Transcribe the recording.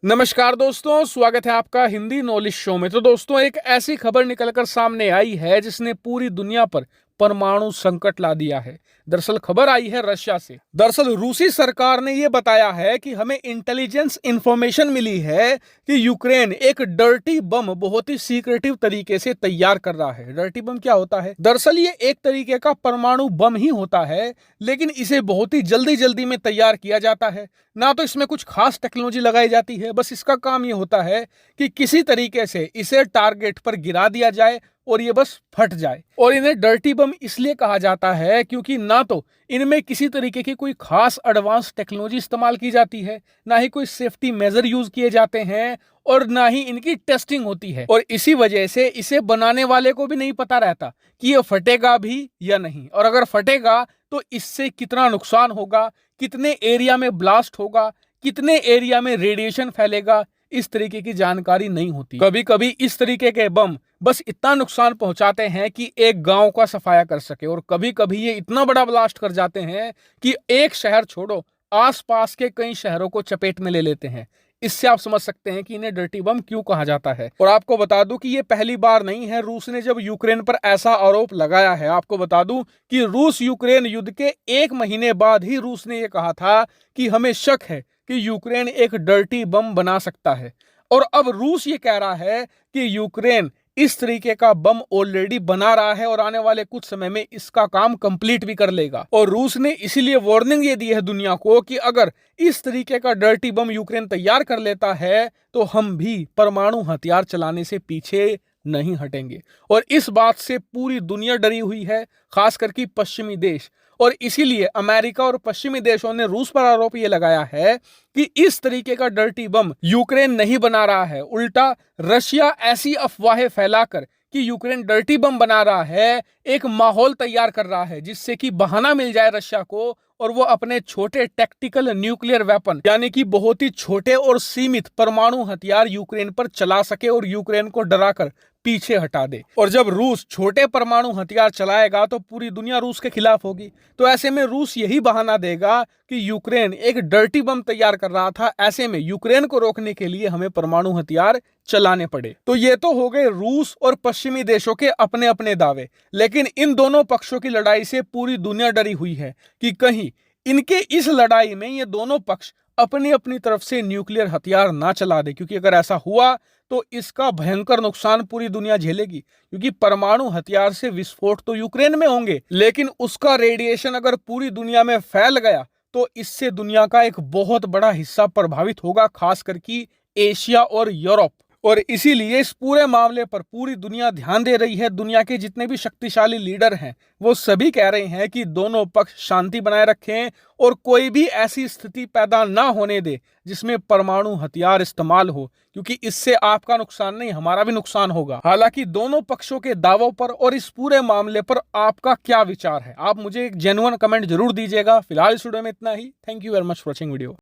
नमस्कार दोस्तों, स्वागत है आपका हिंदी नॉलेज शो में। तो दोस्तों, एक ऐसी खबर निकलकर सामने आई है जिसने पूरी दुनिया पर परमाणु संकट ला दिया है। दरअसल खबर आई है रशिया से। दरअसल रूसी सरकार ने यह बताया है कि हमें इंटेलिजेंस इंफॉर्मेशन मिली है कि यूक्रेन एक डर्टी बम बहुत ही सीक्रेटिव तरीके से तैयार कर रहा है। डर्टी बम क्या होता है? दरअसल ये एक तरीके का परमाणु बम ही होता है, लेकिन इसे बहुत ही जल्दी जल्दी में तैयार किया जाता है। ना तो इसमें कुछ खास टेक्नोलॉजी लगाई जाती है, बस इसका काम ये होता है कि किसी तरीके से इसे टारगेट पर गिरा दिया जाए और ये बस फट जाए। और इन्हें डर्टी बम इसलिए कहा जाता है क्योंकि ना तो इनमें किसी तरीके की कोई खास एडवांस टेक्नोलॉजी इस्तेमाल की जाती है, ना ही कोई सेफ्टी मेजर यूज किए जाते हैं, और ना ही इनकी टेस्टिंग होती है। और इसी वजह से इसे बनाने वाले को भी नहीं पता रहता कि ये फटेगा भी या नहीं, और अगर फटेगा तो इससे कितना नुकसान होगा, कितने एरिया में ब्लास्ट होगा, कितने एरिया में रेडिएशन फैलेगा, इस तरीके की जानकारी नहीं होती। कभी कभी इस तरीके के बम बस इतना नुकसान पहुंचाते हैं कि एक गांव का सफाया कर सके, और कभी कभी ये इतना बड़ा ब्लास्ट कर जाते हैं कि एक शहर छोड़ो, आसपास के कई शहरों को चपेट में ले लेते हैं। इससे आप समझ सकते हैं कि इन्हें डर्टी बम क्यों कहा जाता है। और आपको बता दूं कि ये पहली बार नहीं है रूस ने जब यूक्रेन पर ऐसा आरोप लगाया है। आपको बता दूं कि रूस यूक्रेन युद्ध के 1 महीने बाद ही रूस ने यह कहा था कि हमें शक है कि यूक्रेन एक डर्टी बम बना सकता है। और अब रूस ये कह रहा है कि यूक्रेन इस तरीके का बम ऑलरेडी बना रहा है और आने वाले कुछ समय में इसका काम कंप्लीट भी कर लेगा। और रूस ने इसीलिए वार्निंग ये दी है दुनिया को कि अगर इस तरीके का डर्टी बम यूक्रेन तैयार कर लेता है तो हम भी परमाणु हथियार चलाने से पीछे नहीं हटेंगे। और इस बात से पूरी दुनिया डरी हुई है, खास करके पश्चिमी देश। और इसीलिए अमेरिका और पश्चिमी देशों ने रूस पर आरोप ये लगाया है कि इस तरीके का डर्टी बम यूक्रेन नहीं बना रहा है, उल्टा रशिया ऐसी अफवाहें फैलाकर कि यूक्रेन डर्टी बम बना रहा है, एक माहौल तैयार कर रहा है जिससे कि बहाना मिल जाए रशिया को, और वो अपने छोटे टैक्टिकल न्यूक्लियर वेपन यानी कि बहुत ही छोटे और सीमित परमाणु हथियार यूक्रेन पर चला सके और यूक्रेन को डराकर पीछे हटा दे। और जब रूस छोटे परमाणु हथियार चलाएगा तो पूरी दुनिया रूस के खिलाफ होगी। तो ऐसे में रूस यही बहाना देगा कि यूक्रेन एक डर्टी बम तैयार कर रहा था, ऐसे में यूक्रेन को रोकने के लिए हमें परमाणु हथियार चलाने पड़े। तो ये तो हो गए रूस और पश्चिमी देशों के अपने अपने दावे, लेकिन इन दोनों पक्षों की लड़ाई से पूरी दुनिया डरी हुई है कि कहीं इनके इस लड़ाई में ये दोनों पक्ष अपनी अपनी तरफ से न्यूक्लियर हथियार ना चला दे, क्योंकि अगर ऐसा हुआ तो इसका भयंकर नुकसान पूरी दुनिया झेलेगी। क्योंकि परमाणु हथियार से विस्फोट तो यूक्रेन में होंगे, लेकिन उसका रेडिएशन अगर पूरी दुनिया में फैल गया तो इससे दुनिया का एक बहुत बड़ा हिस्सा प्रभावित होगा, खास करके एशिया और यूरोप। और इसीलिए इस पूरे मामले पर पूरी दुनिया ध्यान दे रही है। दुनिया के जितने भी शक्तिशाली लीडर हैं वो सभी कह रहे हैं कि दोनों पक्ष शांति बनाए रखें और कोई भी ऐसी स्थिति पैदा ना होने दे जिसमें परमाणु हथियार इस्तेमाल हो, क्योंकि इससे आपका नुकसान नहीं, हमारा भी नुकसान होगा। हालांकि दोनों पक्षों के दावों पर और इस पूरे मामले पर आपका क्या विचार है, आप मुझे एक जेन्युइन कमेंट जरूर दीजिएगा। फिलहाल इस वीडियो में इतना ही। Thank you very much for watching video.